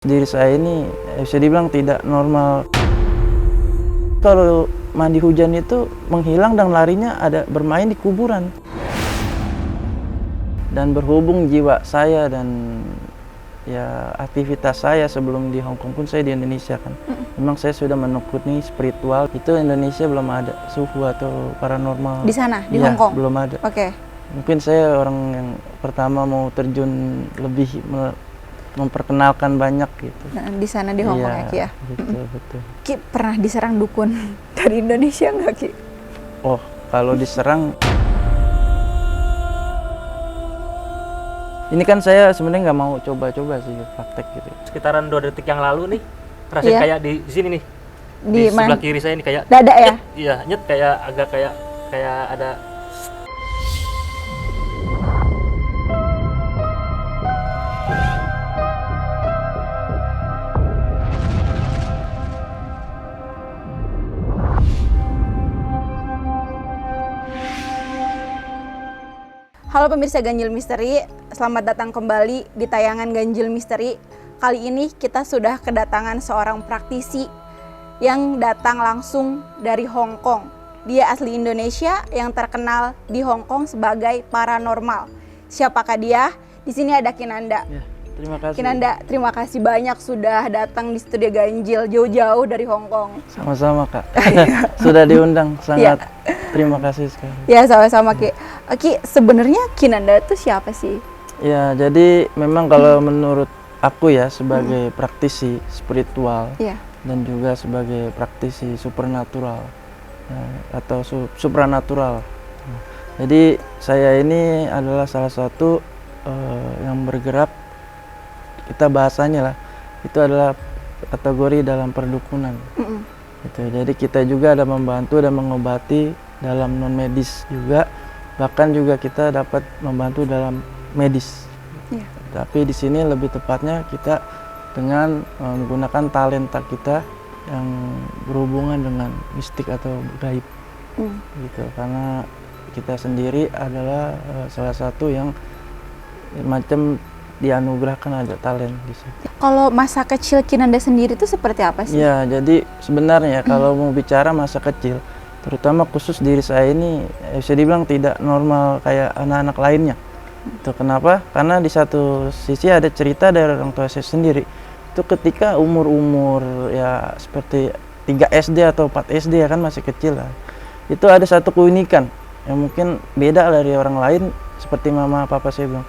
Diri saya ini bisa dibilang tidak normal. Kalau mandi hujan itu menghilang dan larinya ada bermain di kuburan. Dan berhubung jiwa saya dan ya aktivitas saya sebelum di Hong Kong pun saya di Indonesia kan. Memang saya sudah menekuni spiritual. Itu Indonesia belum ada suhu atau paranormal. Di sana, di Ya, Hong Kong? belum ada. Oke. Mungkin saya orang yang pertama mau terjun lebih memperkenalkan banyak gitu. Di sana di Hong Kong ya Ki ya? Betul. Ki pernah diserang dukun dari Indonesia nggak Ki? Oh, kalau diserang, ini kan saya sebenarnya nggak mau coba-coba sih praktek gitu. Sekitaran 2 detik yang lalu nih, rasain kayak di sini nih, di sebelah kiri saya ini kayak dada ya? Iya, nyet kayak agak kayak ada. Halo pemirsa Ganjil Misteri, selamat datang kembali di tayangan Ganjil Misteri. Kali ini kita sudah kedatangan seorang praktisi yang datang langsung dari Hong Kong. Dia asli Indonesia yang terkenal di Hong Kong sebagai paranormal. Siapakah dia? Di sini ada Kinanda. Ya, terima kasih. Kinanda, terima kasih banyak sudah datang di studio Ganjil jauh-jauh dari Hong Kong. Sama-sama Kak, sudah diundang, sangat terima kasih sekali. Ya sama-sama Ki. Ki, sebenarnya Kinanda itu siapa sih? Ya, jadi memang kalau menurut aku ya sebagai praktisi spiritual dan juga sebagai praktisi supernatural atau supranatural. Jadi saya ini adalah salah satu yang bergerak, kita bahasanya lah, itu adalah kategori dalam perdukunan. Gitu. Jadi kita juga ada membantu dan mengobati dalam non medis juga. Bahkan juga kita dapat membantu dalam medis. Tapi di sini lebih tepatnya kita dengan menggunakan talenta kita yang berhubungan dengan mistik atau gaib. Gitu. Karena kita sendiri adalah salah satu yang macam dianugerahkan ada talent di situ. Kalau masa kecil Kinanda sendiri itu seperti apa sih? Ya, jadi sebenarnya kalau mau bicara masa kecil, terutama khusus diri saya ini bisa dibilang tidak normal kayak anak-anak lainnya. Itu kenapa? Karena di satu sisi ada cerita dari orang tua saya sendiri. Itu ketika umur-umur ya seperti 3 SD atau 4 SD ya kan masih kecil lah. Itu ada satu keunikan yang mungkin beda dari orang lain, seperti mama papa saya bilang.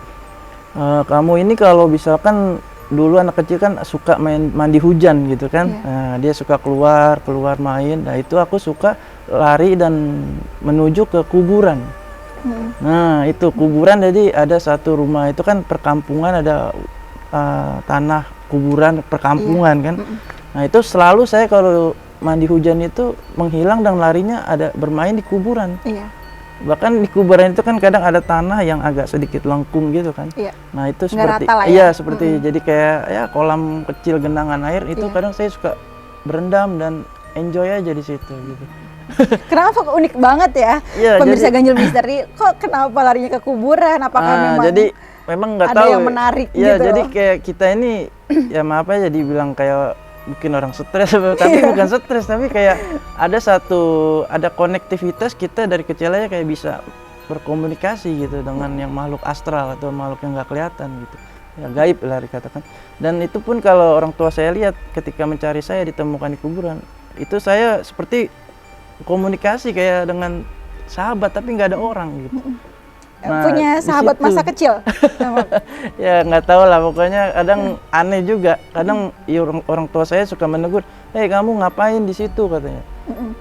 Kamu ini kalau misalkan dulu anak kecil kan suka mandi hujan gitu kan. Nah, dia suka keluar main. Nah, itu aku suka lari dan menuju ke kuburan. Nah, itu kuburan, jadi ada satu rumah itu kan perkampungan, ada tanah kuburan perkampungan kan. Nah, itu selalu saya kalau mandi hujan itu menghilang dan larinya ada bermain di kuburan. Bahkan di kuburan itu kan kadang ada tanah yang agak sedikit lengkung gitu kan. Nah, itu seperti seperti jadi kayak ya kolam kecil genangan air itu kadang saya suka berendam dan enjoy aja di situ gitu. Kenapa unik banget ya, pemirsa Ganjil Misteri, kok kenapa larinya ke kuburan? Apakah memang nggak ada tahu yang menarik ya, gitu? jadi kayak kita ini ya maaf aja dibilang kayak mungkin orang stres, tapi bukan stres, tapi kayak ada konektivitas kita dari kecil aja kayak bisa berkomunikasi gitu dengan yang makhluk astral atau makhluk yang nggak kelihatan gitu. Ya gaib lah dikatakan. Dan itu pun kalau orang tua saya lihat ketika mencari saya ditemukan di kuburan, itu saya seperti komunikasi kayak dengan sahabat tapi nggak ada orang gitu. Nah, punya sahabat masa kecil? Ya nggak tahu lah, pokoknya kadang aneh juga. Kadang ya, orang tua saya suka menegur, "Hei, kamu ngapain di situ?" katanya.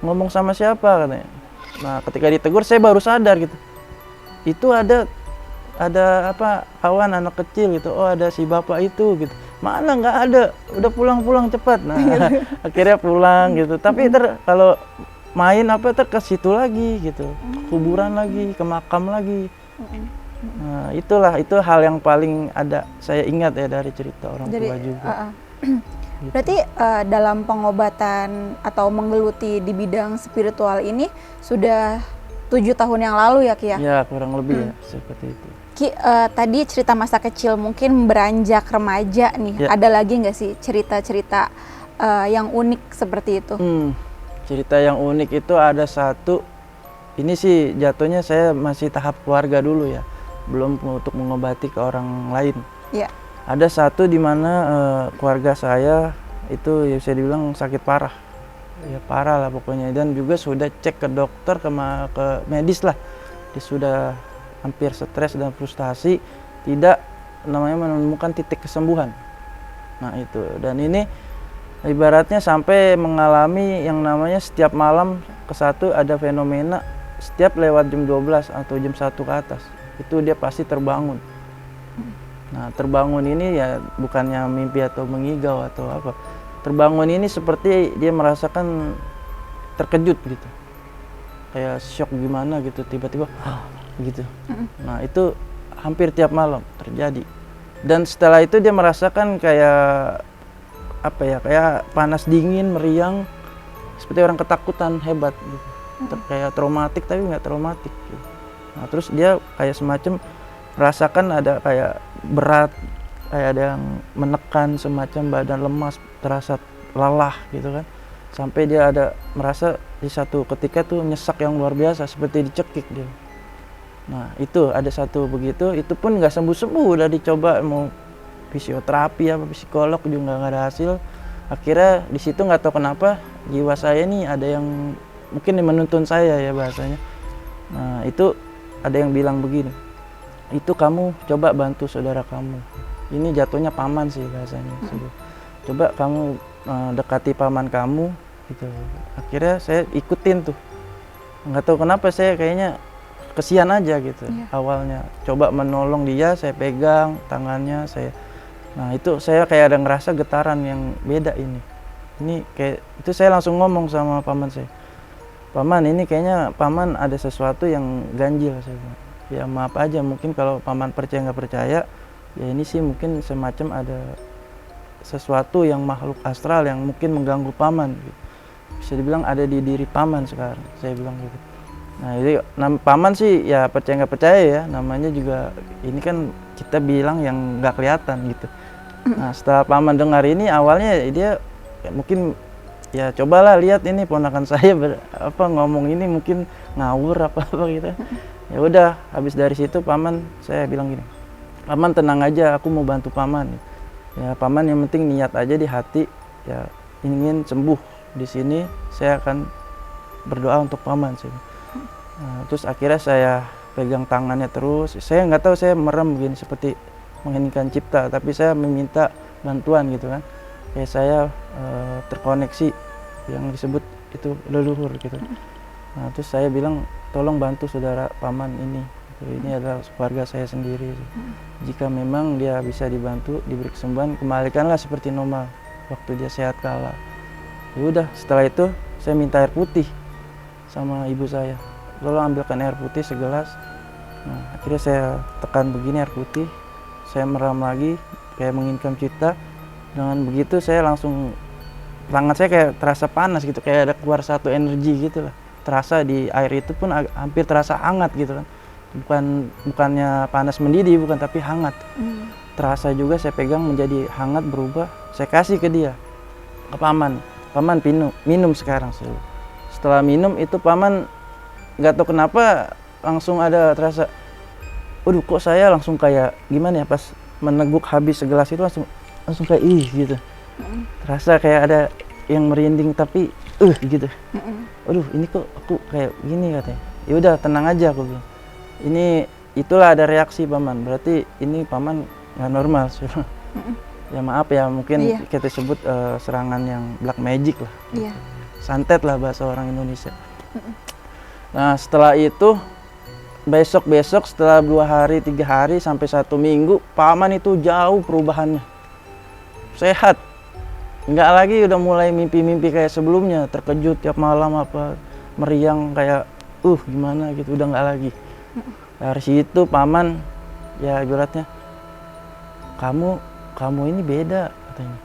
"Ngomong sama siapa?" katanya. Nah, ketika ditegur saya baru sadar gitu. Itu ada apa kawan anak kecil gitu. Oh, ada si bapak itu gitu. Mana nggak ada, udah pulang cepat. Nah, akhirnya pulang gitu. Tapi kalau main ke situ lagi gitu, kuburan lagi, ke makam lagi. Nah, itu hal yang paling saya ingat ya dari cerita orang tua juga. Gitu. Berarti dalam pengobatan atau menggeluti di bidang spiritual ini sudah 7 tahun yang lalu ya Ki ya? Ya kurang lebih ya seperti itu. Ki Ki, tadi cerita masa kecil, mungkin beranjak remaja nih. Ya. Ada lagi nggak sih cerita-cerita yang unik seperti itu? Cerita yang unik itu ada satu. Ini sih jatuhnya saya masih tahap keluarga dulu ya, belum untuk mengobati ke orang lain. Ya. Ada satu di mana keluarga saya itu ya bisa dibilang sakit parah, ya parah lah pokoknya, dan juga sudah cek ke dokter, ke medis lah, dia sudah hampir stres dan frustasi, tidak menemukan titik kesembuhan. Nah itu, dan ini ibaratnya sampai mengalami yang namanya setiap malam ke satu ada fenomena, setiap lewat jam 12 atau jam 1 ke atas itu dia pasti terbangun. Nah terbangun ini ya bukannya mimpi atau mengigau atau apa, terbangun ini seperti dia merasakan terkejut gitu, kayak shock gimana gitu, tiba-tiba gitu. Nah itu hampir tiap malam terjadi, dan setelah itu dia merasakan kayak apa ya, kayak panas dingin meriang, seperti orang ketakutan hebat gitu. Kayak traumatik tapi nggak traumatik gitu. Nah terus dia kayak semacam merasakan ada kayak berat, kayak ada yang menekan, semacam badan lemas, terasa lelah gitu kan, sampai dia ada merasa di satu ketika tuh nyesak yang luar biasa, seperti dicekik dia. Nah itu ada satu begitu, itu pun nggak sembuh-sembuh, udah dicoba mau fisioterapi apa psikolog juga nggak ada hasil. Akhirnya di situ nggak tahu kenapa jiwa saya nih ada yang mungkin menuntun saya ya bahasanya. Nah itu ada yang bilang begini, itu kamu coba bantu saudara kamu, ini jatuhnya paman sih bahasanya. Coba kamu dekati paman kamu gitu. Akhirnya saya ikutin tuh, nggak tahu kenapa saya kayaknya kesian aja gitu. Awalnya coba menolong dia, saya pegang tangannya, nah itu saya kayak ada ngerasa getaran yang beda ini kayak itu. Saya langsung ngomong sama paman saya, paman ini kayaknya paman ada sesuatu yang ganjil. Saya bilang, ya maaf aja, mungkin kalau paman percaya nggak percaya ya ini sih mungkin semacam ada sesuatu yang makhluk astral yang mungkin mengganggu paman gitu. Bisa dibilang ada di diri paman sekarang, saya bilang gitu. Nah jadi paman sih ya percaya nggak percaya ya, namanya juga ini kan kita bilang yang nggak kelihatan gitu. Nah setelah paman dengar ini, awalnya dia ya, mungkin ya cobalah lihat ini ponakan saya ngomong ini mungkin ngawur apa gitu. Ya udah, habis dari situ paman saya bilang gini, paman tenang aja, aku mau bantu paman. Ya paman yang penting niat aja di hati, ya ingin sembuh di sini, saya akan berdoa untuk paman sih. Nah, terus akhirnya saya pegang tangannya terus, saya nggak tahu, saya merem begini seperti mengheningkan cipta, tapi saya meminta bantuan gitu kan. Kayak saya terkoneksi yang disebut itu leluhur gitu. Nah terus saya bilang tolong bantu saudara paman ini adalah keluarga saya sendiri. Jika memang dia bisa dibantu, diberi kesembuhan, kembalikanlah seperti normal waktu dia sehat kala. Ya udah, setelah itu saya minta air putih sama ibu saya, lalu ambilkan air putih segelas. Nah akhirnya saya tekan begini air putih, saya meram lagi kayak menginginkan cipta. Dengan begitu saya langsung, tangan saya kayak terasa panas gitu, kayak ada keluar satu energi gitu lah. Terasa di air itu pun hampir terasa hangat gitu kan. Bukannya panas mendidih, bukan, tapi hangat. Terasa juga, saya pegang menjadi hangat, berubah. Saya kasih ke dia, ke paman. Paman minum sekarang. Setelah minum itu paman nggak tahu kenapa langsung ada terasa, waduh kok saya langsung kayak gimana ya, pas meneguk habis segelas itu langsung kayak gitu. Terasa kayak ada yang merinding tapi gitu. Aduh ini kok aku kayak gini katanya. Ya udah tenang aja aku bilang. Itulah ada reaksi paman. Berarti ini paman nggak normal. Ya maaf ya, mungkin kita sebut serangan yang black magic lah. Santet lah bahasa orang Indonesia. Nah setelah itu besok setelah 2 hari 3 hari sampai 1 minggu, paman itu jauh perubahannya. Sehat, nggak lagi udah mulai mimpi-mimpi kayak sebelumnya, terkejut tiap malam apa, meriang kayak gimana gitu, udah nggak lagi. Dari situ paman ya ibaratnya, kamu ini beda katanya.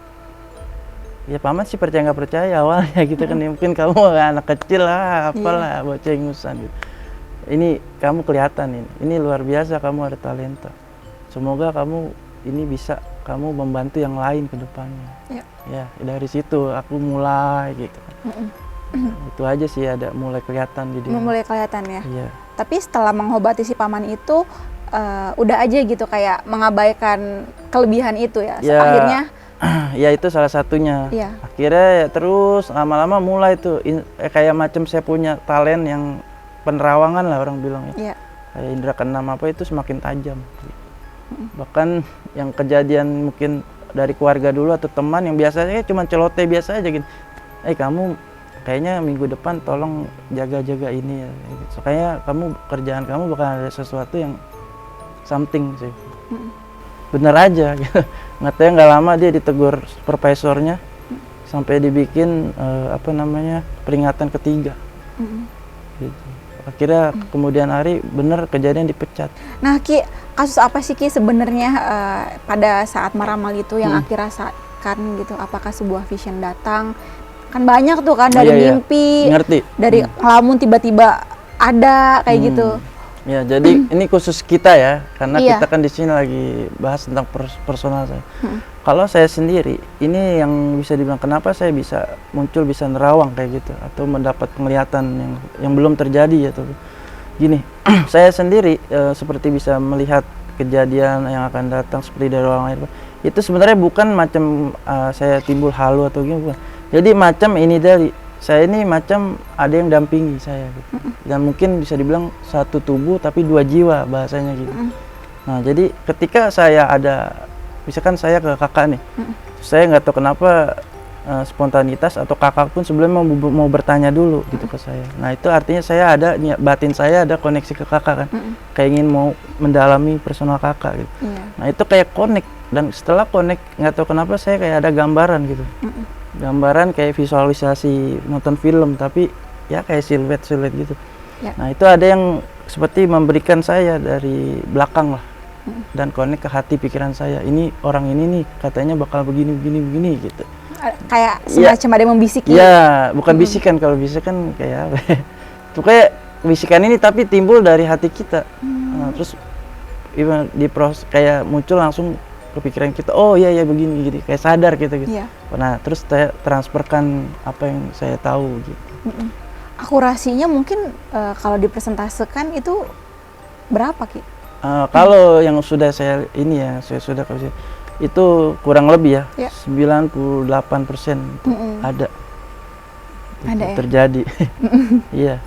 Ya paman sih percaya nggak percaya awalnya gitu kan, mungkin kamu anak kecil lah, apalah bocah ingusan gitu. ini kamu kelihatan ini luar biasa, kamu ada talenta. Semoga kamu ini bisa kamu membantu yang lain ke depannya. Ya, dari situ aku mulai gitu. Itu aja sih, ada mulai kelihatan gitu. Mulai kelihatan ya. Iya. Tapi setelah mengobati si paman itu udah aja gitu kayak mengabaikan kelebihan itu ya. Ya, Akhirnya ya itu salah satunya. Iya. Akhirnya ya terus lama-lama mulai tuh kayak macam saya punya talent yang penerawangan lah orang bilang ya. Iya. Kayak indera keenam apa itu semakin tajam. Bahkan yang kejadian mungkin dari keluarga dulu atau teman yang biasanya cuma celoteh biasa aja gitu. Kamu kayaknya minggu depan tolong jaga-jaga ini ya. So, kayaknya kerjaan kamu bakal ada sesuatu yang something sih. Bener aja gitu. Nggak tahu, nggak lama dia ditegur supervisornya sampai dibikin peringatan ketiga. Gitu. Akhirnya kemudian hari bener kejadian dipecat. Nah Ki, kasus apa sih Ki sebenarnya pada saat meramal itu yang Aki rasakan gitu? Apakah sebuah vision datang? Kan banyak tuh kan dari mimpi, ngerti. dari ngelamun tiba-tiba ada kayak gitu. Ya, jadi ini khusus kita ya, karena kita kan di sini lagi bahas tentang personal saya. Kalau saya sendiri, ini yang bisa dibilang kenapa saya bisa nerawang kayak gitu atau mendapat penglihatan yang belum terjadi atau gini. Saya sendiri seperti bisa melihat kejadian yang akan datang seperti dari orang lain. Itu sebenarnya bukan macam saya timbul halu atau gimana. Jadi macam ini dari saya ini macam ada yang dampingi saya gitu. Dan mungkin bisa dibilang satu tubuh tapi dua jiwa bahasanya gitu. Nah, jadi ketika saya misalkan saya ke kakak nih, saya nggak tahu kenapa spontanitas atau kakak pun sebelumnya mau bertanya dulu gitu ke saya. Nah, itu artinya saya ada batin saya ada koneksi ke kakak kan, kayak ingin mau mendalami personal kakak gitu. Nah, itu kayak connect, dan setelah connect nggak tahu kenapa saya kayak ada gambaran gitu. Gambaran kayak visualisasi nonton film tapi ya kayak siluet gitu. Nah, itu ada yang seperti memberikan saya dari belakang lah dan connect ke hati pikiran saya. Ini orang ini nih katanya bakal begini gitu. Kayak semacam ada yang membisiki. Ya, bukan bisikan. Kalau bisikan kayak apa? Itu kayak bisikan ini tapi timbul dari hati kita. Nah, terus kayak muncul langsung kepikiran kita, oh iya begini gitu, kayak sadar gitu. Nah, terus saya transferkan apa yang saya tahu gitu. Akurasinya mungkin kalau dipresentasekan itu berapa Ki? Kalau yang sudah saya sudah kasih itu kurang lebih ya 98% ada ya? Terjadi. Iya.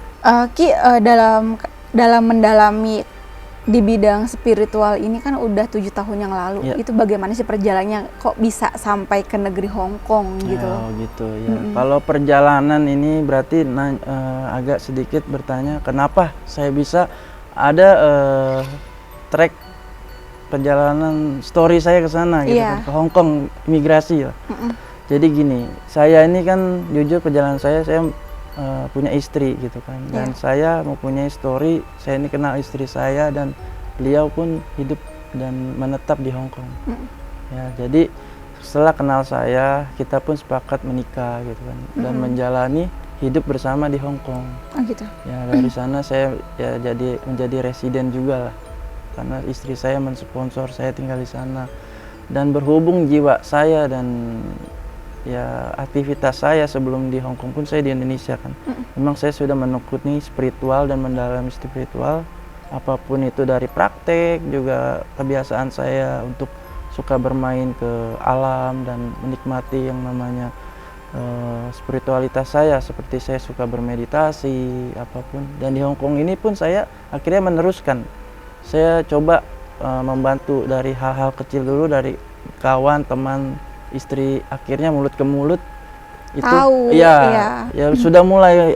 Ki, dalam mendalami di bidang spiritual ini kan udah 7 tahun yang lalu. Itu bagaimana sih perjalanannya kok bisa sampai ke negeri Hong Kong gitu? Oh gitu ya. Kalau perjalanan ini berarti agak sedikit bertanya kenapa saya bisa ada track perjalanan story saya ke sana gitu kan, ke Hong Kong imigrasi lah. Jadi gini, saya ini kan jujur perjalanan saya punya istri gitu kan, dan saya mempunyai story. Saya ini kenal istri saya dan beliau pun hidup dan menetap di Hong Kong. Ya, jadi setelah kenal saya, kita pun sepakat menikah gitu kan, dan menjalani hidup bersama di Hong Kong. Oh gitu. Ya, dari sana saya menjadi residen juga lah, karena istri saya mensponsor saya tinggal di sana. Dan berhubung jiwa saya dan aktivitas saya sebelum di Hong Kong pun saya di Indonesia kan. Memang saya sudah menekuni spiritual dan mendalami spiritual, apapun itu dari praktek juga kebiasaan saya untuk suka bermain ke alam dan menikmati yang namanya spiritualitas saya, seperti saya suka bermeditasi apapun. Dan di Hong Kong ini pun saya akhirnya meneruskan. Saya coba membantu dari hal-hal kecil dulu, dari kawan, teman, istri, akhirnya mulut ke mulut itu sudah mulai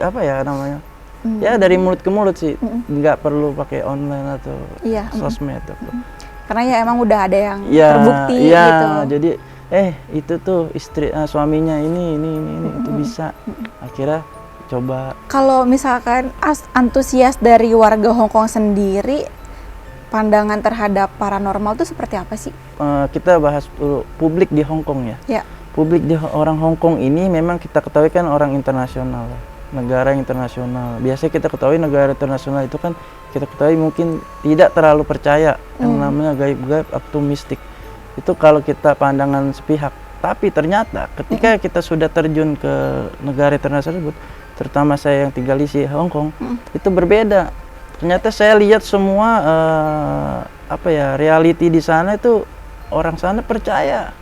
ya dari mulut ke mulut sih, nggak perlu pakai online atau sosmed karena ya emang udah ada yang terbukti gitu. Jadi itu tuh istri suaminya ini itu bisa. Akhirnya coba. Kalau misalkan antusias dari warga Hong Kong sendiri, pandangan terhadap paranormal itu seperti apa sih? Kita bahas dulu publik di Hong Kong ya. Publik di orang Hong Kong ini memang kita ketahui kan orang internasional. negara internasional. Biasanya kita ketahui negara internasional itu kan kita ketahui mungkin tidak terlalu percaya yang namanya gaib-gaib atau mistik. Itu kalau kita pandangan sepihak. Tapi ternyata ketika kita sudah terjun ke negara internasional tersebut, terutama saya yang tinggal di Hong Kong, itu berbeda. Ternyata saya lihat semua reality di sana itu orang sana percaya.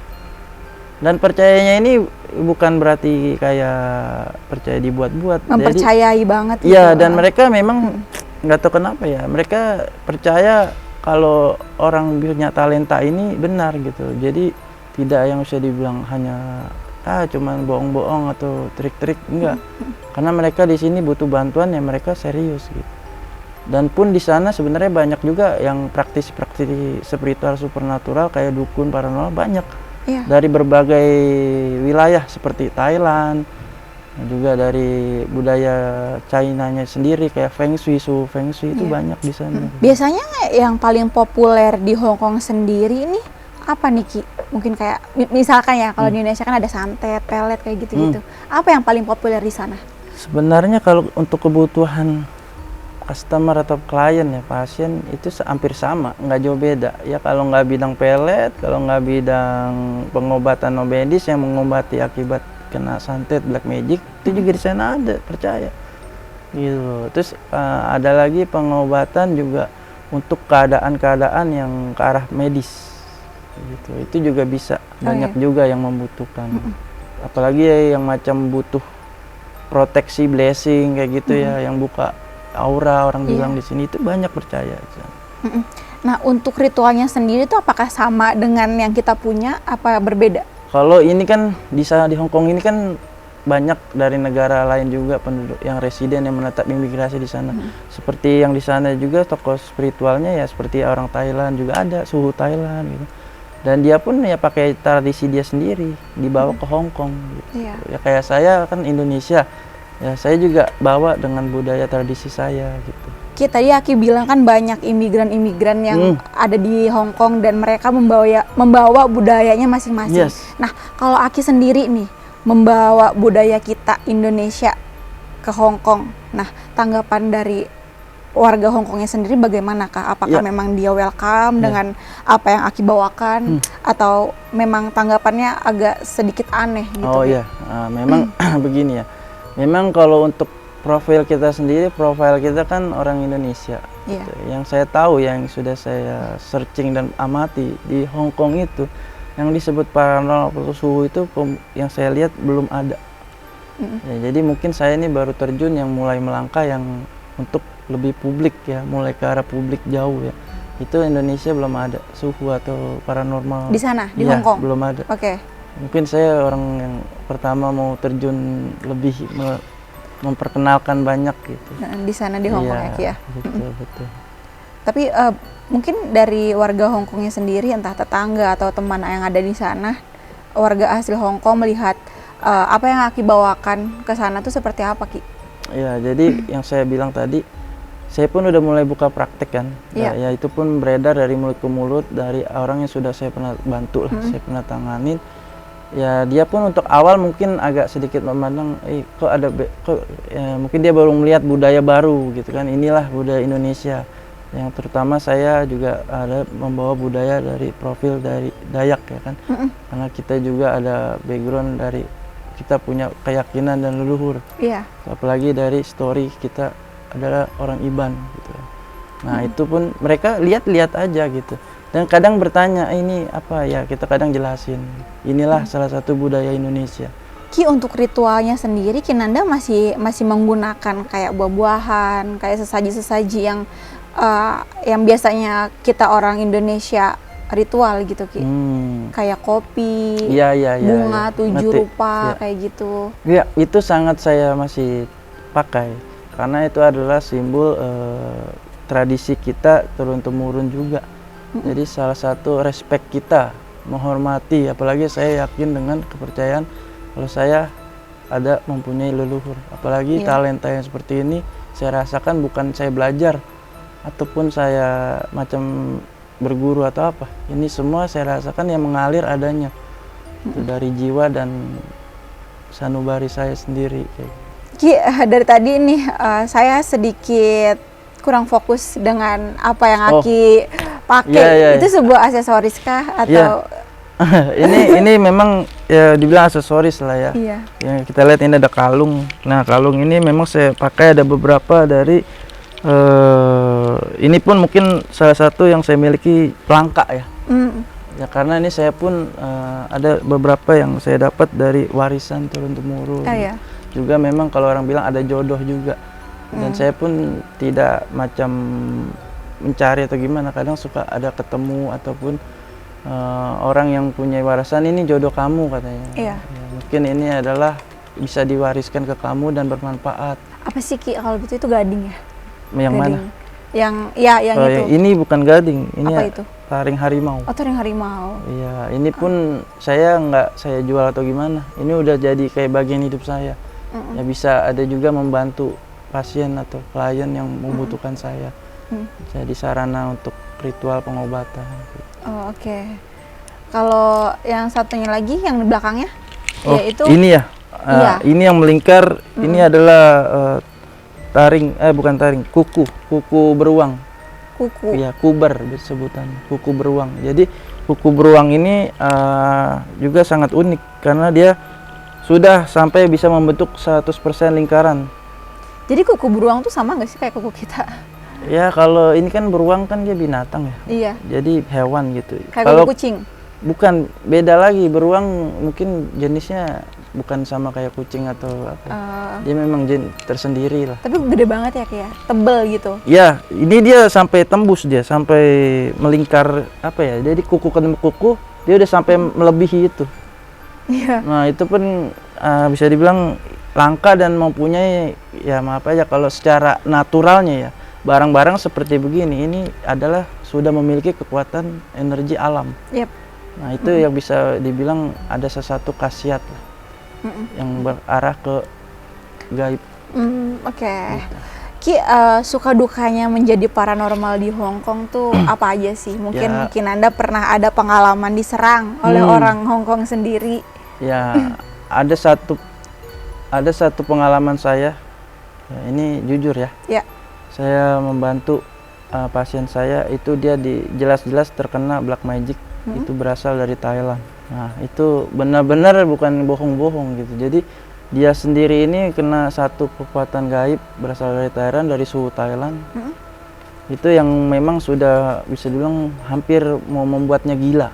Dan percayanya ini bukan berarti kayak percaya dibuat-buat. Mempercayai banget. Iya, dan mereka memang nggak tahu kenapa ya. Mereka percaya kalau orang punya talenta ini benar gitu. Jadi tidak yang bisa dibilang hanya cuman bohong-bohong atau trik-trik, enggak. Karena mereka di sini butuh bantuan ya, mereka serius gitu. Dan pun di sana sebenarnya banyak juga yang praktisi spiritual supernatural kayak dukun paranormal banyak. Iya. Dari berbagai wilayah seperti Thailand, juga dari budaya China-nya sendiri kayak Feng Shui, Feng Shui itu banyak di sana. Biasanya yang paling populer di Hong Kong sendiri ini apa nih Ki? Mungkin kayak misalkan ya kalau di Indonesia kan ada santet, pelet kayak gitu-gitu. Apa yang paling populer di sana? Sebenarnya kalau untuk kebutuhan customer atau klien ya, pasien itu hampir sama, nggak jauh beda. Ya kalau nggak bidang pelet, kalau nggak bidang pengobatan non medis yang mengobati akibat kena santet, black magic, itu juga di sana ada, percaya. Gitu. Terus ada lagi pengobatan juga untuk keadaan-keadaan yang ke arah medis. Gitu. Itu juga bisa, banyak juga yang membutuhkan. Apalagi yang macam butuh proteksi, blessing kayak gitu ya, yang buka aura orang bilang di sini itu banyak percaya. Nah, untuk ritualnya sendiri itu apakah sama dengan yang kita punya, apa berbeda? Kalau ini kan di Hong Kong ini kan banyak dari negara lain juga penduduk yang residen yang menetap imigrasi di sana. Seperti yang di sana juga tokoh spiritualnya ya seperti orang Thailand juga ada, suhu Thailand gitu. Dan dia pun ya pakai tradisi dia sendiri dibawa ke Hong Kong gitu. Ya kayak saya kan Indonesia. Ya, saya juga bawa dengan budaya tradisi saya gitu. Tadi Aki bilang kan banyak imigran-imigran yang ada di Hong Kong dan mereka membawa budayanya masing-masing. Yes. Nah, kalau Aki sendiri nih membawa budaya kita Indonesia ke Hong Kong. Nah, tanggapan dari warga Hong Kongnya sendiri bagaimanakah? Apakah memang dia welcome dengan apa yang Aki bawakan atau memang tanggapannya agak sedikit aneh gitu? Oh iya, memang begini ya. Memang kalau untuk profil kita sendiri, profil kita kan orang Indonesia. Iya. Gitu. Yang saya tahu, yang sudah saya searching dan amati di Hong Kong itu, yang disebut paranormal atau suhu itu yang saya lihat belum ada. Ya, jadi mungkin saya ini baru terjun yang mulai melangkah yang untuk lebih publik ya, mulai ke arah publik jauh ya. Itu Indonesia belum ada suhu atau paranormal. Di sana, di ya, Hong Kong? Belum ada. Oke. Mungkin saya orang yang pertama mau terjun lebih memperkenalkan banyak gitu. Di sana di Hong Kong ya Ki ya? Betul. Tapi mungkin dari warga Hong Kongnya sendiri, entah tetangga atau teman yang ada di sana, warga asli Hong Kong melihat apa yang Aki bawakan ke sana tuh seperti apa Ki? Ya, jadi yang saya bilang tadi, saya pun udah mulai buka praktek kan. Ya itu pun beredar dari mulut ke mulut dari orang yang sudah saya pernah bantu lah, saya pernah tanganin. Ya dia pun untuk awal mungkin agak sedikit memandang, mungkin dia baru melihat budaya baru gitu kan. Inilah budaya Indonesia. Yang terutama saya juga ada membawa budaya dari profil dari Dayak ya kan. Karena kita juga ada background dari kita punya keyakinan dan leluhur. Iya. Apalagi dari story kita adalah orang Iban gitu. Nah, itu pun mereka lihat-lihat aja gitu. Dan kadang bertanya, ini apa ya, kita kadang jelasin. Inilah salah satu budaya Indonesia. Ki, untuk ritualnya sendiri Kinanda masih menggunakan kayak buah-buahan, kayak sesaji-sesaji yang biasanya kita orang Indonesia ritual gitu Ki. Kayak kopi, bunga, 7 rupa kayak gitu. Ya, itu sangat saya masih pakai. Karena itu adalah simbol tradisi kita turun-temurun juga. Jadi salah satu respect kita, menghormati, apalagi saya yakin dengan kepercayaan kalau saya ada mempunyai leluhur. Apalagi talenta yang seperti ini saya rasakan bukan saya belajar ataupun saya macam berguru atau apa. Ini semua saya rasakan yang mengalir adanya. Itu dari jiwa dan sanubari saya sendiri kayak. Ki, dari tadi nih saya sedikit kurang fokus dengan apa yang Aki pakai. Iya, iya, Itu sebuah aksesoris kah atau? ini memang ya dibilang aksesoris lah ya. Iya. Yang kita lihat ini ada kalung. Nah, kalung ini memang saya pakai ada beberapa dari ini pun mungkin salah satu yang saya miliki pelangka ya. Ya karena ini saya pun ada beberapa yang saya dapat dari warisan turun temurun. Iya. Juga memang kalau orang bilang ada jodoh juga. Dan saya pun tidak macam mencari atau gimana, kadang suka ada ketemu ataupun orang yang punya warisan, ini jodoh kamu katanya. Iya. Ya, mungkin ini adalah bisa diwariskan ke kamu dan bermanfaat. Apa sih Ki kalau gitu, itu gading ya? Yang mana? Yang yang Oh, itu. yang ini bukan gading, ini Apa ya itu? taring harimau. Oh, taring harimau. Iya, ini pun saya nggak saya jual atau gimana. Ini udah jadi kayak bagian hidup saya. Ya bisa ada juga membantu pasien atau klien yang membutuhkan saya. Jadi sarana untuk ritual pengobatan. Oh, oke. Kalau yang satunya lagi yang di belakangnya, Oh, yaitu ini ya. Iya. Ini yang melingkar. Ini adalah taring, bukan taring, kuku beruang. kuku. Iya, kuber sebutan, kuku beruang. Jadi kuku beruang ini juga sangat unik karena dia sudah sampai bisa membentuk 100% lingkaran. Jadi kuku beruang tuh sama nggak sih kayak kuku kita? Ya kalau ini kan beruang kan dia binatang ya. Iya. Jadi hewan gitu. Kayak Kalau kuku kucing. bukan, beda lagi. Beruang mungkin jenisnya bukan sama kayak kucing atau apa. Dia memang tersendiri lah. Tapi gede banget ya kayak tebel gitu. Ya, ini dia sampai tembus, dia sampai melingkar apa ya. Jadi kuku ketemu kuku, dia udah sampai melebihi itu. Iya. Nah, itu pun bisa dibilang langka dan mempunyai, ya maaf aja kalau secara naturalnya ya, barang-barang seperti begini ini adalah sudah memiliki kekuatan energi alam. Yep. Nah, itu yang bisa dibilang ada sesuatu khasiat lah, yang berarah ke gaib. Oke. Ki, suka dukanya menjadi paranormal di Hong Kong tuh apa aja sih? Mungkin Anda pernah ada pengalaman diserang oleh orang Hong Kong sendiri. Ya, ada satu pengalaman saya. Ya, ini jujur ya. Ya. Saya membantu pasien saya itu dia jelas-jelas terkena black magic. Itu berasal dari Thailand. Nah, itu benar-benar bukan bohong-bohong gitu. Jadi dia sendiri ini kena satu kekuatan gaib berasal dari Thailand, dari suhu Thailand. Itu yang memang sudah bisa dibilang hampir mau membuatnya gila.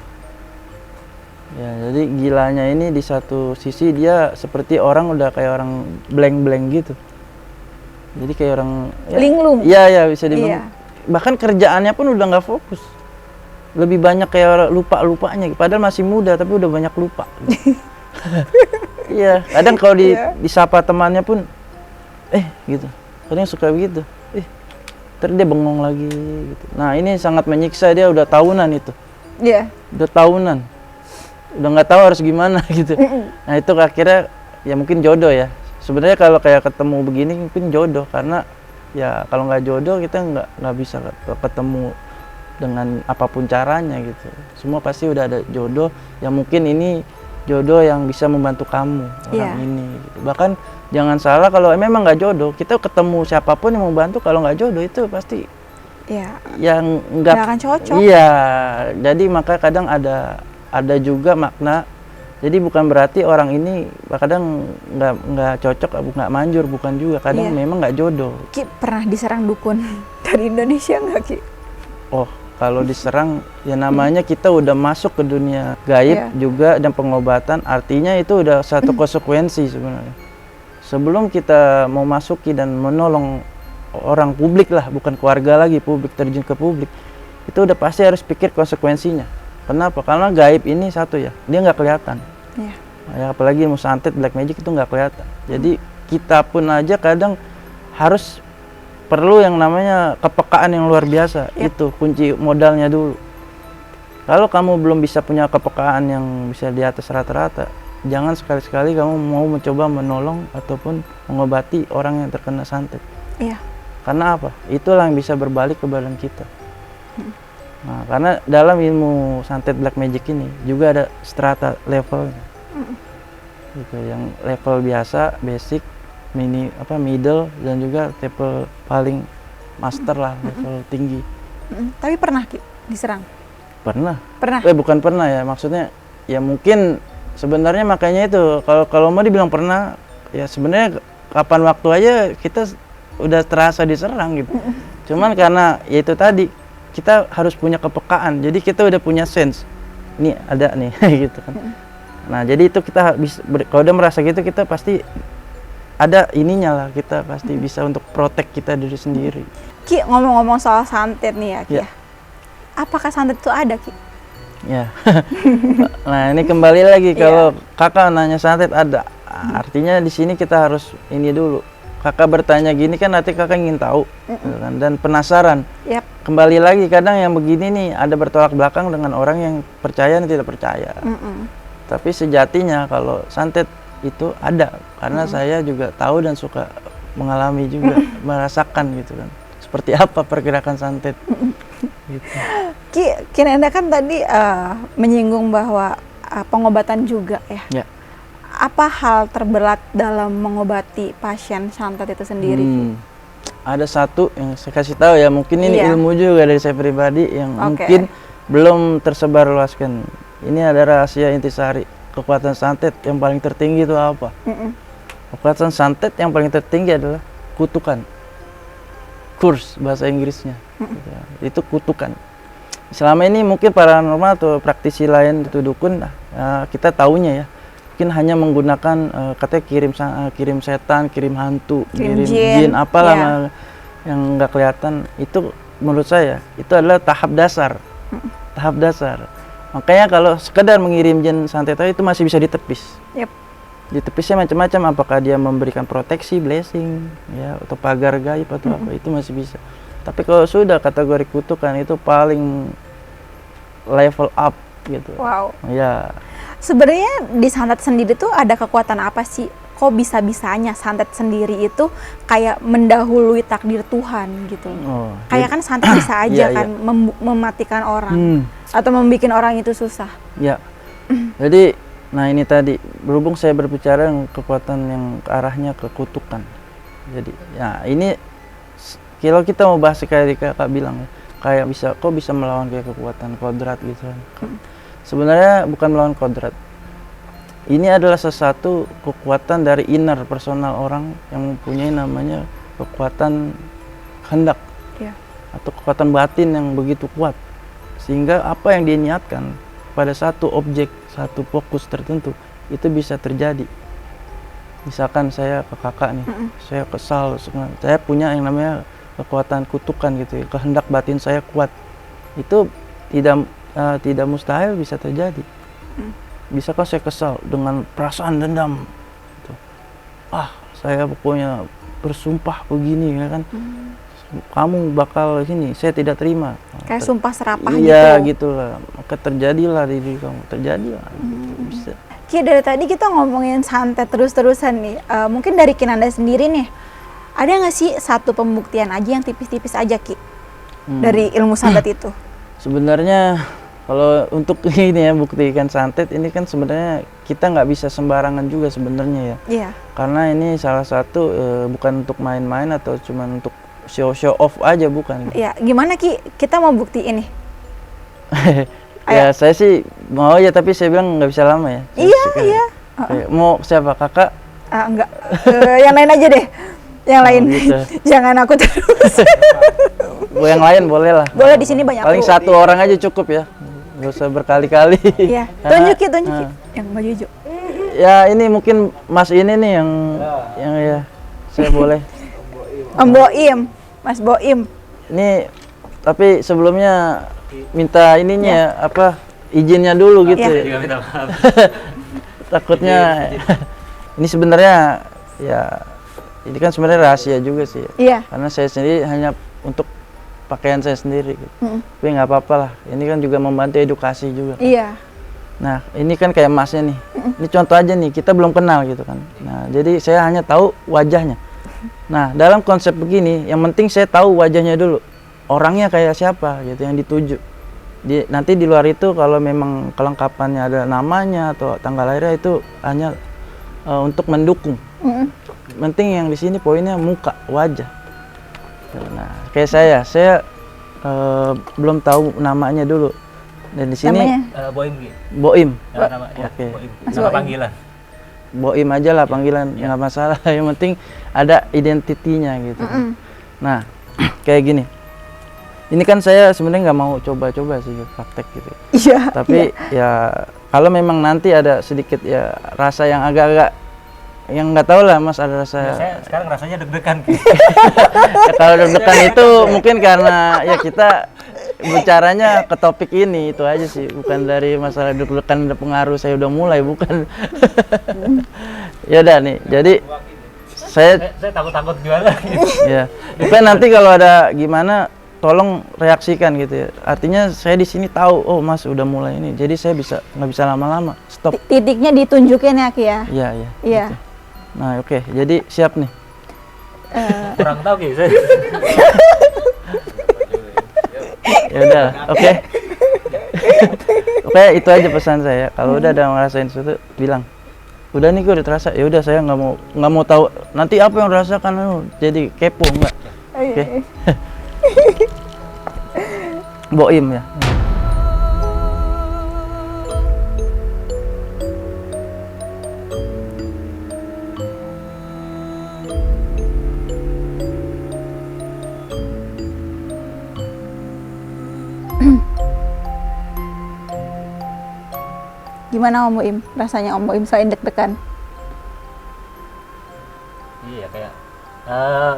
Ya, jadi gilanya ini di satu sisi dia seperti orang udah kayak orang blank-blank gitu. Jadi kayak orang linglung. Iya, bisa dibilang. Bahkan kerjaannya pun udah nggak fokus. Lebih banyak kayak lupa-lupanya. Padahal masih muda tapi udah banyak lupa. Iya, kadang kalau disapa temannya pun gitu. Kadang suka begitu. Terus dia bengong lagi gitu. Nah, ini sangat menyiksa, dia udah tahunan itu. Iya. Udah tahunan. Udah nggak tahu harus gimana gitu. Nah, itu akhirnya ya mungkin jodoh ya. Sebenarnya kalau kayak ketemu begini mungkin jodoh, karena ya kalau nggak jodoh kita nggak bisa ketemu dengan apapun caranya gitu. Semua pasti udah ada jodoh yang mungkin ini jodoh yang bisa membantu kamu orang ini gitu. Bahkan jangan salah, kalau memang nggak jodoh, kita ketemu siapapun yang membantu, kalau nggak jodoh itu pasti yang nggak akan cocok. Iya, jadi maka kadang ada juga makna. Jadi bukan berarti orang ini kadang nggak cocok, nggak manjur, bukan juga. Kadang memang nggak jodoh. Ki, pernah diserang dukun dari Indonesia nggak, Ki? Oh, kalau diserang ya namanya kita udah masuk ke dunia gaib juga dan pengobatan, artinya itu udah satu konsekuensi sebenarnya. Sebelum kita mau masuki dan menolong orang publik lah, bukan keluarga lagi, publik, terjun ke publik, itu udah pasti harus pikir konsekuensinya. Kenapa? Karena gaib ini satu ya, dia nggak kelihatan. Ya, apalagi mau santet, black magic itu nggak kelihatan. Jadi kita pun aja kadang harus perlu yang namanya kepekaan yang luar biasa. Itu kunci modalnya dulu. Kalau kamu belum bisa punya kepekaan yang bisa di atas rata-rata, jangan sekali-sekali kamu mau mencoba menolong ataupun mengobati orang yang terkena santet. Karena apa? Itulah yang bisa berbalik ke badan kita. Nah, karena dalam ilmu santet black magic ini juga ada strata levelnya. Gitu, yang level biasa, basic, middle dan juga level paling master lah, level tinggi. Tapi pernah Ki diserang? Pernah. Pernah. Bukan pernah ya, maksudnya ya mungkin sebenarnya makanya itu kalau mau dibilang pernah ya sebenarnya kapan waktu aja kita udah terasa diserang gitu. Cuman karena ya itu tadi kita harus punya kepekaan, jadi kita udah punya sense. Ini ada nih gitu kan. Nah jadi itu kita bisa kalau udah merasa gitu kita pasti ada ininya lah, kita pasti bisa untuk protect kita diri sendiri. Ki, ngomong-ngomong soal santet nih ya Ki. Ya. Apakah santet itu ada Ki? Ya. Nah ini kembali lagi kalau kakak nanya santet ada, artinya di sini kita harus ini dulu. Kakak bertanya gini kan nanti kakak ingin tahu gitu kan, dan penasaran. Yap. Kembali lagi kadang yang begini nih ada bertolak belakang dengan orang yang percaya dan tidak percaya. Tapi sejatinya kalau santet itu ada karena saya juga tahu dan suka mengalami juga, merasakan gitu kan. Seperti apa pergerakan santet. Gitu. Ki Nenda kan tadi menyinggung bahwa pengobatan juga ya. Apa hal terberat dalam mengobati pasien santet itu sendiri? Ada satu yang saya kasih tahu ya, mungkin ini ilmu juga dari saya pribadi yang mungkin belum tersebar luaskan. Ini ada rahasia intisari kekuatan santet yang paling tertinggi itu apa? Kekuatan santet yang paling tertinggi adalah kutukan. Curse bahasa Inggrisnya. Itu kutukan. Selama ini mungkin paranormal atau praktisi lain itu dukun, kita taunya ya. Mungkin hanya menggunakan katanya kirim setan, kirim hantu, kirim jin apalah yang nggak kelihatan. Itu menurut saya itu adalah tahap dasar. Tahap dasar. Makanya kalau sekedar mengirim jin santet itu masih bisa ditepis. Ditepisnya macam-macam, apakah dia memberikan proteksi, blessing, ya, atau pagar gaib atau apa, itu masih bisa. Tapi kalau sudah kategori kutukan itu paling level up gitu. Wow. Ya. Sebenarnya di santet sendiri tuh ada kekuatan apa sih? Kok bisa-bisanya santet sendiri itu kayak mendahului takdir Tuhan gitu? Kayak kan santet bisa aja kan mematikan orang atau membuat orang itu susah. Ya. Jadi, nah ini tadi berhubung saya berbicara dengan kekuatan yang ke arahnya ke kutukan. Jadi, ya ini kalau kita mau bahas kayak kakak bilang ya, kayak kok bisa melawan kayak kekuatan kodrat gitu kan. Sebenarnya bukan melawan kodrat. Ini adalah sesuatu kekuatan dari inner personal orang yang mempunyai namanya kekuatan kehendak. Atau kekuatan batin yang begitu kuat. Sehingga apa yang dia niatkan pada satu objek, satu fokus tertentu itu bisa terjadi. Misalkan saya ke kakak nih, saya kesal, saya punya yang namanya kekuatan kutukan gitu ya, kehendak batin saya kuat. Itu tidak mustahil bisa terjadi. Bisakah saya kesal dengan perasaan dendam gitu. Saya pokoknya bersumpah begini ya kan, kamu bakal sini, saya tidak terima. Kayak sumpah serapah gitu. Iya gitulah, maka terjadilah di diri kamu, terjadilah gitu. Bisa. Ki, dari tadi kita ngomongin santet terus-terusan nih, mungkin dari Ki Nanda sendiri nih, ada nggak sih satu pembuktian aja yang tipis-tipis aja Ki dari ilmu santet itu? Sebenarnya kalau untuk ini ya buktikan santet ini kan sebenarnya kita nggak bisa sembarangan juga sebenarnya ya. Iya. Karena ini salah satu bukan untuk main-main atau cuma untuk show off aja, bukan. Iya, gimana Ki? Kita mau buktiin nih. Ya saya sih mau ya, tapi saya bilang nggak bisa lama ya. Iya. Mau siapa, kakak? Enggak. Yang lain aja deh. Yang lain. Gitu. Jangan aku terus. Yang lain boleh lah. Boleh, di sini banyak. Paling satu orang aja cukup ya. Nggak usah berkali-kali. Iya. Tunjukin. Yang baju hijau. Ya ini mungkin Mas ini nih yang ya saya boleh. Om Boim, Mas Boim. Ini tapi sebelumnya minta ininya izinnya dulu gitu. Juga minta maaf. Takutnya ini sebenarnya ya ini kan sebenarnya rahasia juga sih. Iya. Karena saya sendiri hanya untuk pakaian saya sendiri gitu. Tapi nggak apa-apa lah. Ini kan juga membantu edukasi juga. Iya. Nah, ini kan kayak Masnya nih. Ini contoh aja nih, kita belum kenal gitu kan. Nah, jadi saya hanya tahu wajahnya. Nah, dalam konsep begini, yang penting saya tahu wajahnya dulu. Orangnya kayak siapa gitu yang dituju. Nanti di luar itu kalau memang kelengkapannya ada namanya atau tanggal lahirnya itu hanya untuk mendukung. Penting yang di sini poinnya muka, wajah. Nah, kayak saya belum tahu namanya dulu. Dan di sini Namanya? Boim gitu. Boim. Nama, ya, Oke. Boim. Mas Nama Boim. panggilan. Boim aja lah panggilan, nggak masalah. Yang penting ada identitinya gitu. Nah, kayak gini. Ini kan saya sebenarnya nggak mau coba-coba sih praktek gitu. Iya. Tapi ya kalau memang nanti ada sedikit ya rasa yang agak-agak yang nggak tahu lah Mas, ada rasa Ya, saya sekarang rasanya deg-degan. ya, kalau deg-degan itu mungkin karena ya kita bicaranya ke topik ini itu aja sih, bukan dari masalah deg-degan ada pengaruh saya udah mulai, bukan. Ya udah nih, jadi saya saya takut-takut gimana gitu. ya bukan, nanti kalau ada gimana tolong reaksikan gitu ya. Artinya saya di sini tahu, oh Mas udah mulai ini, jadi saya nggak bisa lama-lama, stop. Titiknya ditunjukin ya Ki ya. Iya iya. Iya. gitu. Nah oke, jadi siap nih. Kurang tahu gitu saya. Ya udah, oke. Oke, itu aja pesan saya. Kalau udah ada ngerasain sesuatu, bilang. Udah nih, udah terasa. Ya udah, saya nggak mau tahu nanti apa yang dirasakan. Jadi kepo nggak? Oke. Boim ya. Gimana Om Boim? Rasanya Om Boim selain deg-degan? Iya kayak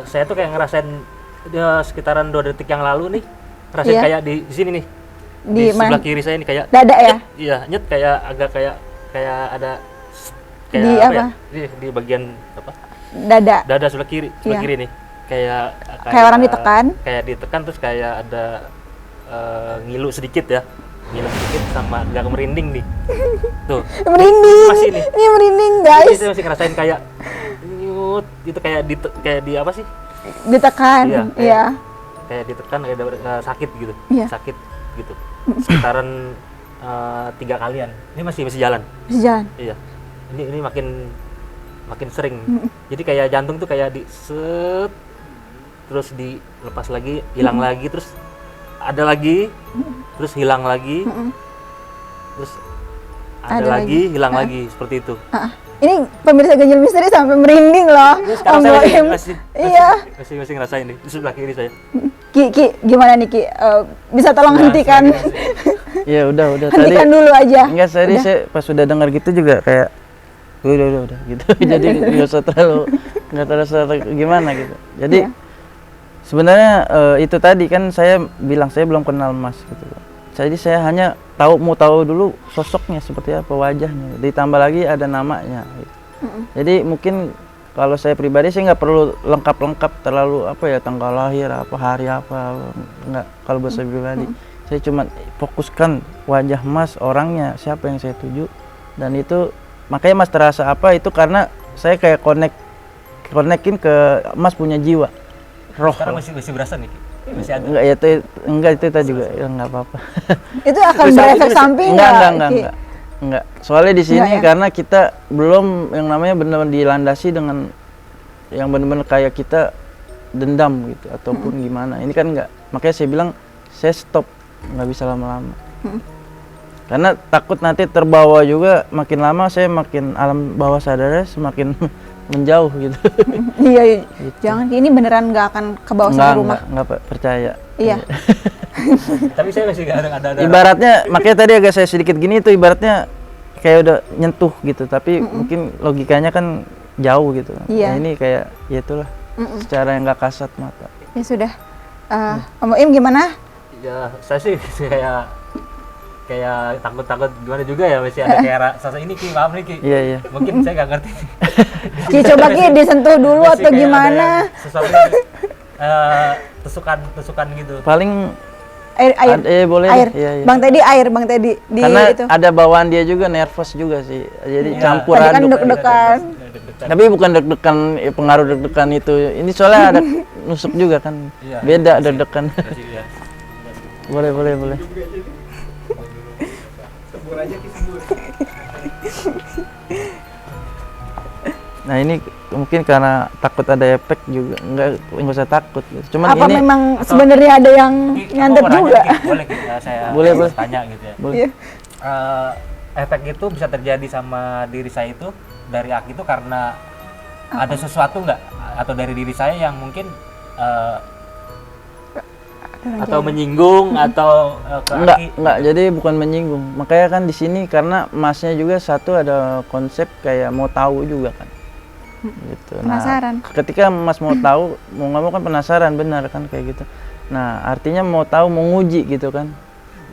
saya tuh kayak ngerasain sekitaran 2 detik yang lalu nih, rasain Iya. kayak di sini nih, Di di sebelah mana? kiri saya ini kayak Dada ya? nyet, iya nyet, kayak agak kayak ada kayak Di apa apa? ya, di bagian apa, Dada. dada sebelah Iya. kiri nih, kayak Kayak orang ditekan? kayak ditekan terus kayak ada ngilu sedikit ya, ngilu sedikit sama agak merinding nih tuh. Merinding. Masih nih. Ini merinding Jadi guys. saya masih ngerasain kayak nyut itu, kayak di apa sih, Ditekan. Iya, Iya. kayak ditekan, kayak sakit gitu, Iya. sakit gitu, sekitaran 3 kalian. Ini masih jalan. Bisa jalan. Iya, ini makin sering. Jadi kayak jantung tuh kayak di set, terus dilepas lagi, hilang lagi, terus ada lagi, terus hilang lagi, terus ada lagi, hilang lagi, seperti itu. Ini pemirsa Ganjil Misteri sampai merinding loh. Sekarang Om saya Boim. masih ngerasain nih di sebelah kiri saya. Ki, gimana nih Ki? Bisa tolong hentikan? Ya udah tadi. Hentikan dulu aja. Enggak, saya pas sudah dengar gitu juga kayak udah gitu. Jadi nggak usah terlalu gimana gitu. Jadi Iya. sebenarnya itu tadi kan saya bilang saya belum kenal Mas gitu. Jadi saya hanya mau tahu dulu sosoknya seperti apa, wajahnya. Ditambah lagi ada namanya. Gitu. Jadi mungkin kalau saya pribadi saya nggak perlu lengkap terlalu apa ya, tanggal lahir apa, hari apa, nggak. Kalau buat saya pribadi saya cuma fokuskan wajah Mas, orangnya siapa yang saya tuju, dan itu makanya Mas terasa apa itu karena saya kayak konekin ke Mas punya jiwa, roh. Sekarang masih berasa nih, masih ada. Enggak ya, enggak itu tadi juga ya, enggak apa-apa. Itu akan berefek samping nggak? Ki? Enggak. Soalnya di sini Enggak ya? karena kita belum yang namanya benar-benar dilandasi dengan yang benar-benar kayak kita dendam gitu ataupun gimana. Ini kan enggak. Makanya saya bilang saya stop, nggak bisa lama-lama. Karena takut nanti terbawa juga, makin lama saya makin alam bawah sadarnya semakin menjauh gitu. Iya, jangan Ki, ini beneran nggak akan ke bawah sampai rumah. Enggak percaya. Iya. Tapi saya masih nggak ada. Ibaratnya, makanya tadi agak saya sedikit gini itu ibaratnya kayak udah nyentuh gitu, tapi mungkin logikanya kan jauh gitu. Iya. Nah, ini kayak ya itulah, secara yang nggak kasat mata. Ya sudah. Om Boim gimana? Ya saya sih kayak takut gimana juga ya, masih ada kayak rasa ini Ki, maaf nih Ki. Iya. Mungkin saya nggak ngerti. Ki coba Ki disentuh dulu Masih atau kayak gimana? ada sesuatu yang, tusukan gitu. Paling Air. boleh Air. deh. Iya. Bang Teddy di Karena itu. ada bawaan dia juga, nervous juga sih. Jadi Iya. campur Tadi kan aduk. deg-degan. Tapi bukan deg-degan, pengaruh deg-degan itu. Ini soalnya ada nusuk juga kan. Iya. Beda deg-degan. Iya. Boleh. Nah ini mungkin karena takut ada efek juga, nggak usah takut gitu. Cuman Apa ini memang sebenarnya ada yang Ki, aku nyantet mau nanya, juga? Ki. Boleh Ki, saya Boleh, boleh. tanya gitu ya. boleh. Iya. Efek itu bisa terjadi sama diri saya itu dari Aki itu karena ada sesuatu nggak atau dari diri saya yang mungkin atau menyinggung atau ke Aki? Enggak, jadi bukan menyinggung. Makanya kan di sini karena Masnya juga satu ada konsep kayak mau tahu juga kan. Gitu. Penasaran. Nah, ketika Mas mau tahu, mau nggak mau kan penasaran, benar kan kayak gitu. Nah, artinya mau tahu, mau nguji gitu kan.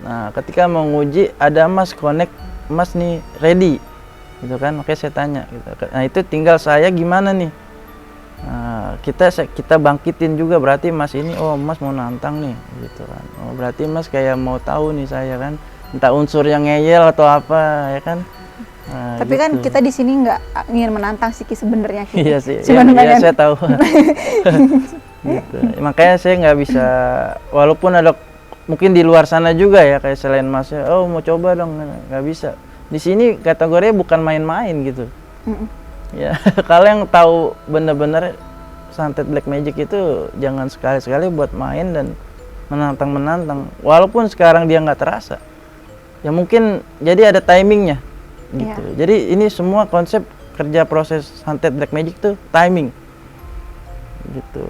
Nah, ketika mau nguji ada Mas connect, Mas nih ready. Gitu kan. Makanya saya tanya gitu. Nah, itu tinggal saya gimana nih? Nah, kita bangkitin juga, berarti Mas ini oh Mas mau nantang nih gitu kan. Oh, berarti Mas kayak mau tahu nih saya kan. Entah unsur yang ngeyel atau apa ya kan. Nah, Tapi kan gitu. kita di sini nggak ingin menantang sih Ki sebenarnya. Ki. Iya sih, Cuman iya, pengen- saya tahu. Gitu. Makanya saya nggak bisa, walaupun ada mungkin di luar sana juga ya kayak selain Masnya, oh mau coba dong, nggak bisa. Di sini kategorinya bukan main-main gitu. Mm-mm. Ya kalau yang tahu bener-bener santet black magic itu jangan sekali-sekali buat main dan menantang-menantang. Walaupun sekarang dia nggak terasa, ya mungkin jadi ada timingnya gitu. Jadi ini semua konsep kerja proses santet black magic tuh timing gitu.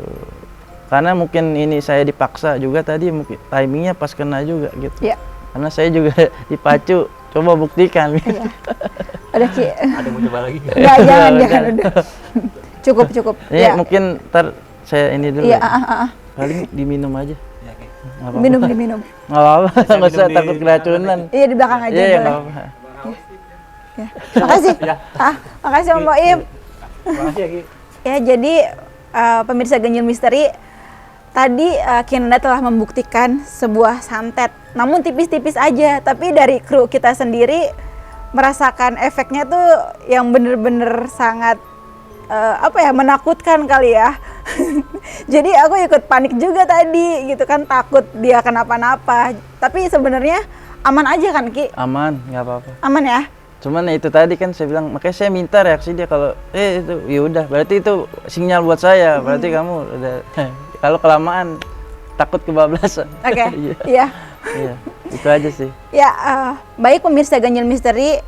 Karena mungkin ini saya dipaksa juga tadi, mungkin timingnya pas kena juga gitu. Iya. Karena saya juga dipacu, coba buktikan. Iya. Ada Ki. Ada yang mau coba lagi? Nggak, jangan udah. Cukup. Ini Ya. mungkin ntar saya ini dulu. Iya, ya. Paling diminum aja. Ya, Ki. Nggak apa-apa. Minum. Nggak apa-apa, nggak usah minum di takut keracunan. Iya di belakang aja Iya, boleh. nggak apa-apa. Ya. Makasih. Ya. Makasih Om Boim. Makasih ya Ki. Ya, jadi pemirsa Ganjil Misteri, tadi Kinanda telah membuktikan sebuah santet, namun tipis-tipis aja. Tapi dari kru kita sendiri merasakan efeknya tuh yang bener-bener sangat menakutkan kali ya. Jadi aku ikut panik juga tadi, gitu kan, takut dia kenapa-napa. Tapi sebenarnya aman aja kan Ki? Aman, nggak apa-apa. Aman ya? Cuman itu tadi kan saya bilang, makanya saya minta reaksi dia kalau itu ya udah, berarti itu sinyal buat saya, berarti kamu udah kalau kelamaan takut kebablasan. Oke. Iya. Iya. Iya, itu aja sih. Ya, baik pemirsa Ganjil Misteri,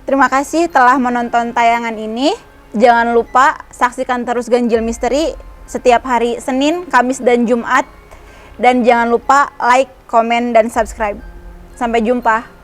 terima kasih telah menonton tayangan ini. Jangan lupa saksikan terus Ganjil Misteri setiap hari Senin, Kamis, dan Jumat. Dan jangan lupa like, komen, dan subscribe. Sampai jumpa.